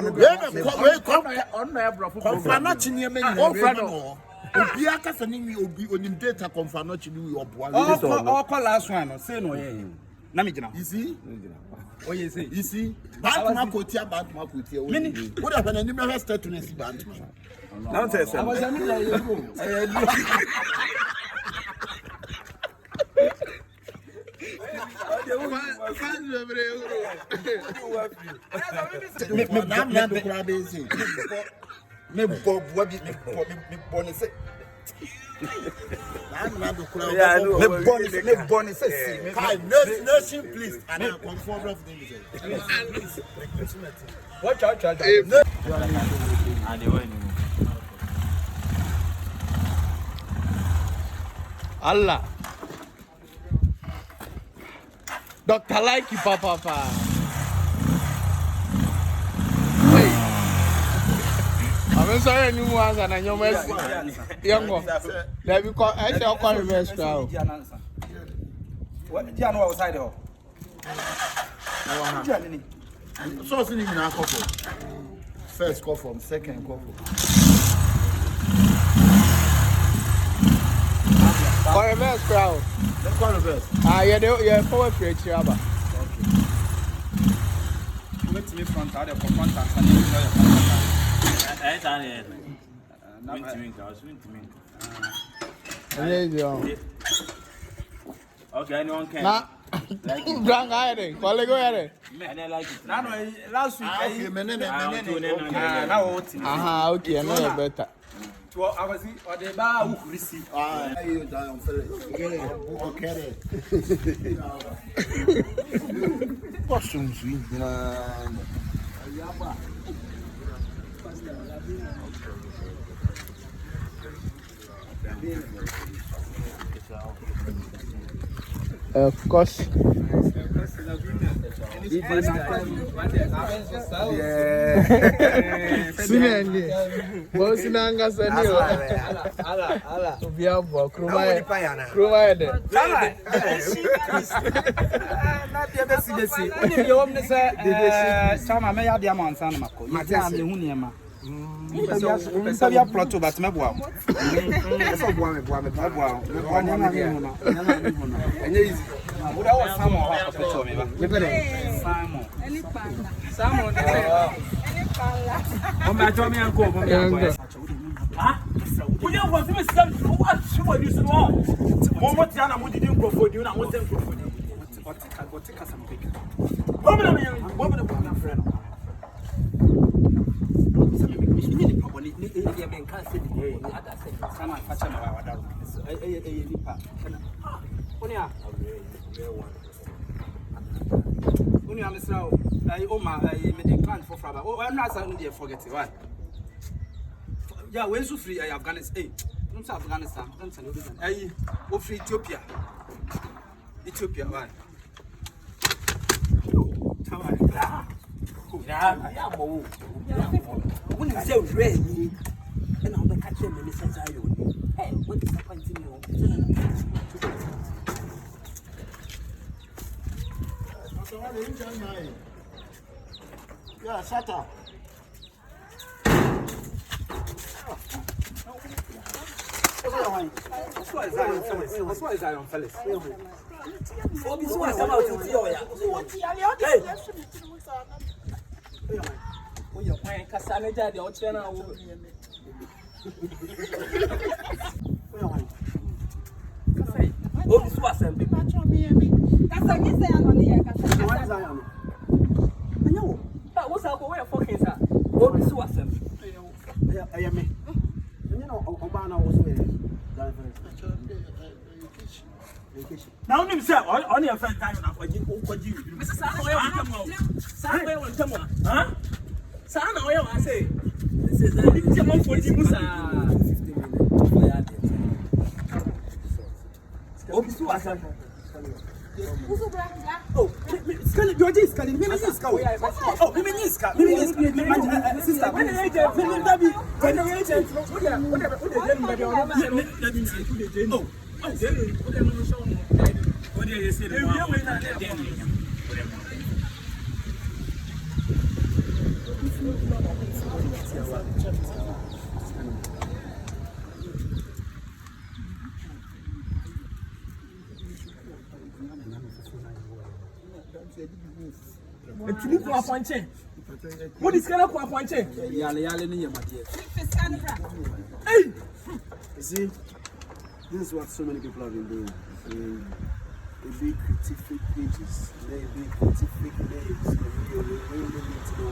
born. Obi aka sani obi onim data confirm no chini we oboa. All call last one say no na me gina. You see? Oh you see? Bantuma kotia. What happen any me start to see bantuma. Now say I was in the room. Me Bob what me born say. Me born say. Nation please and I conform of them. Watch out. Allah. Dr. Likey Papa. I'm sorry, you was and your mess. Young one. Let me call. I shall call reverse crowd. What did you know outside of? So, in our couple. First call from second call. Call reverse crowd. Let's call reverse. Yeah, forward create Yaba. Wait till you front out of front and okay, anyone can. Drunk hiding. Colleague hiding. I like it. Last week, Okay, I know better. I was or the bar who receive. You down, okay. Costumes, Of course. Sinani. Bo sinanga sani. Ala. Obia bo kruma ede. Na dia be si. Oni bi wom ne se chama me ya dia man san mako. Ya me hu niema. Sabia ploto but me boa. So boa me. Boa niema me hu no. Enye easy. Would I want Simon or me? Simon. Simon. On my Tommy and Co. Ah? We don't want to miss them. What you use more? What Yana would you go for you? And what's them for you? What take us some pick? Woman, friend. When you are Mr. Oma, I made a plan for Fraba. Oh, I'm not saying they forget it. Why? Yeah, when so free, Afghanistan. Don't say Afghanistan. Don't say Afghanistan. Oh, free Ethiopia. Why? When you say rain, and I'm catch him and he says, hey, what is happening? Yeah, shut up. That's why Zion Felix. Oh, this one come out to you're playing Cassandra, the old channel. Oh, this was a big match on me. That's like you say, I'm on the air. I know. But what's up? Where fucking sir? Oh, this was a I am me. You know, Obama was with now, himself, only a first time for you. Mrs. Samuel will come on. Huh? Sana, I say, this is a victim for you. Oh, Scully, you're this Scully. Maybe this Scully. Oh, maybe this Scully. Maybe this sister. When the agent, when the agent, whatever, oh, Etini ko aponche. What is kana ko aponche? Yale ni yamade. Hey! You see, this is what so many people have been doing. They be critique fake pages, they be critique fake names, they really need to know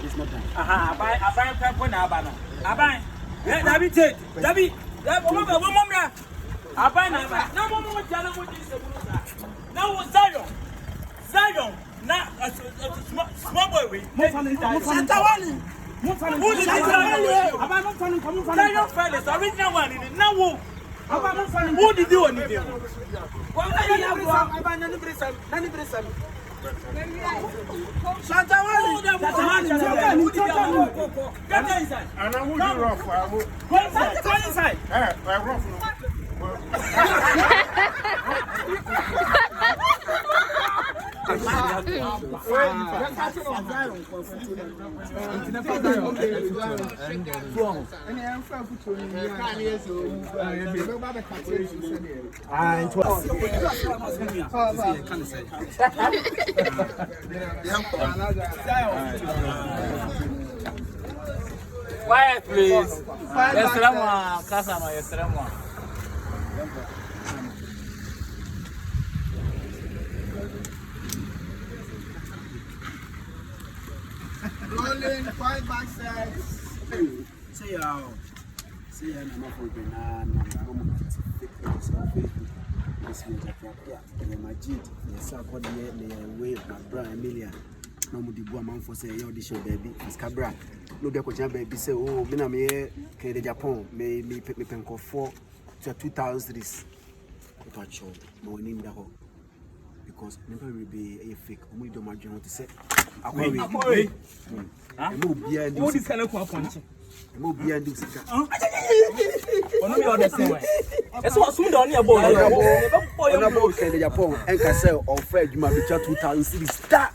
it's not done. Aban pepo na aba no. Aban. Dabi take. Dabi. Aban na aba. Na mo jana mo di se mu sa. Na wo Zion. Na small boy we. Santawani. Who did you Aban no fun come fun. Zion fellas original one ni na wo. Aban no fun. Who did you on it? Aban na ni brisam. Santawani. Get inside. And I would rough. Go inside. Rough. Quiet, please. Yesterday, customer, yesterday. Rolling 5 back sets. Say how. Say I'm not for banana. I'm Majid, yes, I got the way of my brother Emilia. No more the boy man for say your audition baby. It's Cabra. No be a baby say, oh, me na me ke Japan. Me pick me pen 4 to 2003. But show no name that ho. Because never will be a fake. Only do my job to say. Akoi. No be and What is kind of punch? no be and do sika. Ono be order say. Eso asum da oni ebo. Ona bo ke Japan en ka say of Fred Juma be 2003 star.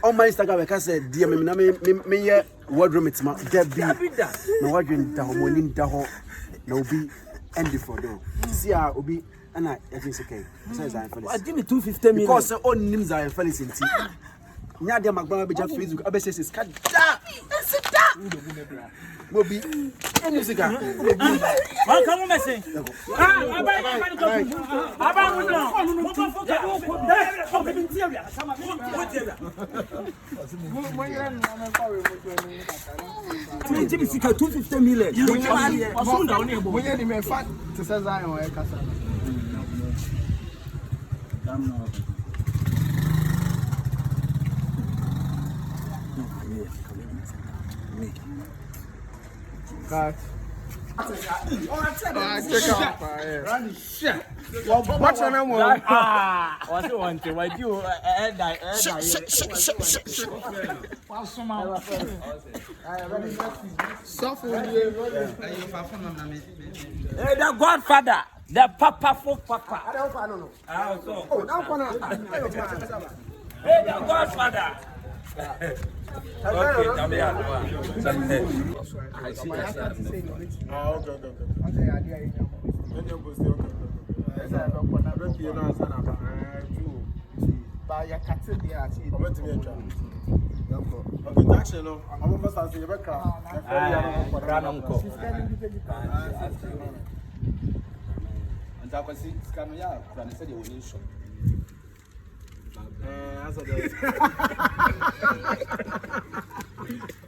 On my Instagram we ka say dia me na me ye wardrobe metima Debbie. Na wadwen da ho monim da ho na obi end for do. See a obi ana every second. Say Zion Felix. I give me 250 million. Because on nim Zion Felix inti. Nya dia magbara be just Facebook abese say ska da. Mobi any sika. Man come me say. Aba no. Mo fo ka do ko. Ko be ntia wi asama. Mo tia wi. Give me sika 250 million. Asum da oni ebo. When you me fat to say Zion e kasa. Cut. What's your name? What's the one thing? Why do you the Godfather, the Papa. Hey, the Godfather. Okay, tell me I see.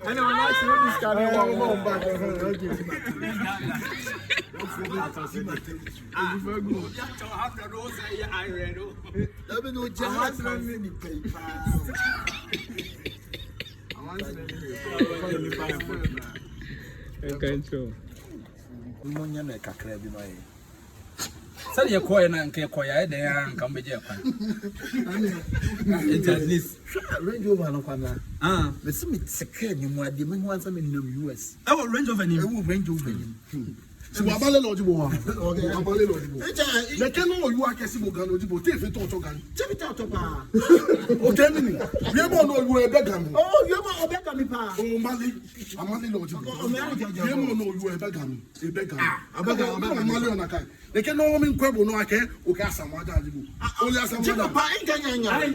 I know nice to this guy one back. Say you call na nke koya de ya nka mbeje kwa. It at least Range Rover no kwana. Me see me secret ni mu ade me ho ansa me nam US. I will Range Rover ni. Range Rover ni. Si vous avez l'audible, ok, on parle l'audible. Mais quel nom you are qu'est-ce que vous gagnez l'audible? Tu fais ton gagne. Tu veux t'en pas. Ok, mini. Viens bon, nous you are begami. Oh, you are begami pas. On m'a dit l'audible. Viens bon, nous you are begami. Et begami. Abegami, on m'a dit on a qu'à. Mais quel nom on quoi bon nous a qu'à au cas ça moi d'audible. On lui a ça moi. Tu pas ingénieur. Hey,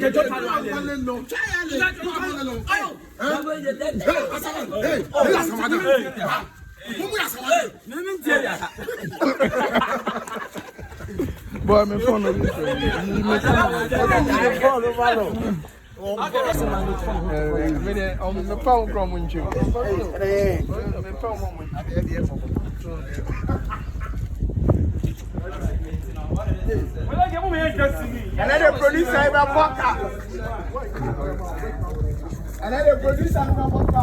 boy, me phone no be and then the producer is a vodka. And then the producer is a vodka.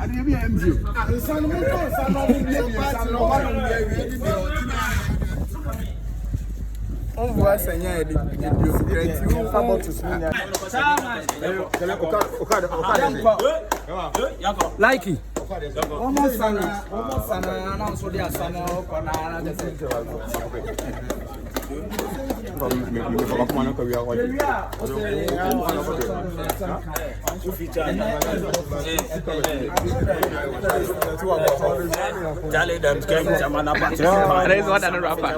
I didn't be MG. On voit Seigneur et Like it. Almost sana, na so dia sana ko na de sente wa. Charlie them came Jamana Patricia. There is one and rapper.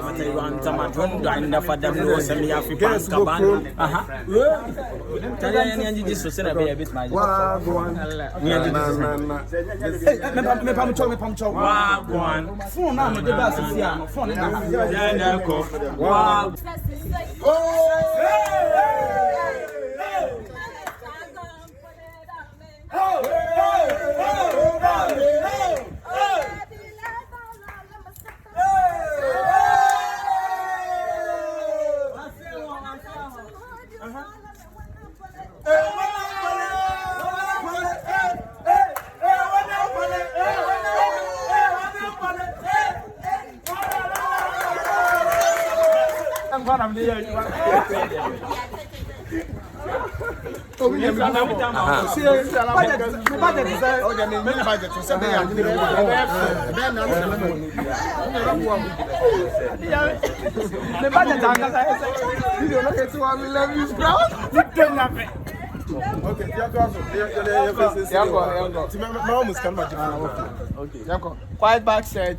Tamadron and for them no semi African Kaban. Tell you any this so say na be a bit my. Me pam cho. Wow, go on. Phone na me de ba sisi a, phone na. Yeah, go. Wow. Quiet back set.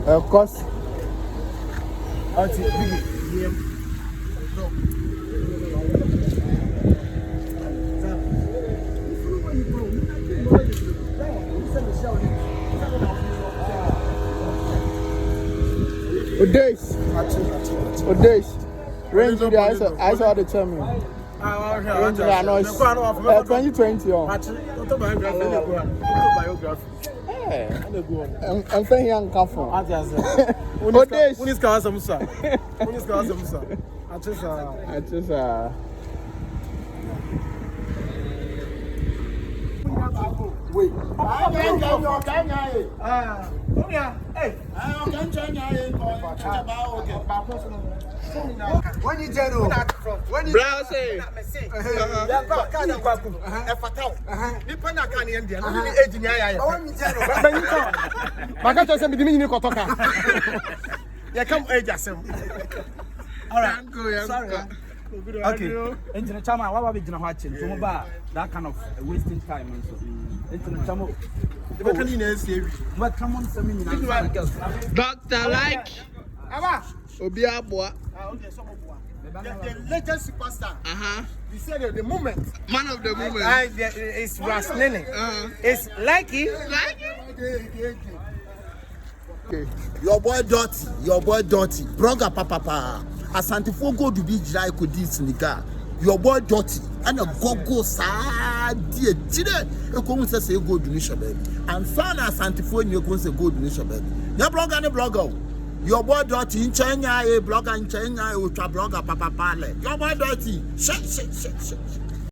Of course. Odesh. Range the I saw the champion. Range the noise. 2020 I'm saying young couple. Odesh. Wait. When you general, when you Browse. Okay. Engineer Chama, what we gonna watch? That kind of wasting time and so. Engineer Chama. What come on, Dr. Like. Obiabwa. The latest superstar. You said the moment. Man of the moment. It's Raslini. It's Likey. Your boy Dirty. Broga papa. Asante Fogo do be dry could this nigga. Your boy Dirty. And a go sad dear. Chile. You come say go donation baby. And son Asante Fogo you come say go donation baby. Na blogger. Your boy Dirty in China, blogger in China, ultra blogger papa pale. Your boy Dirty. Shit.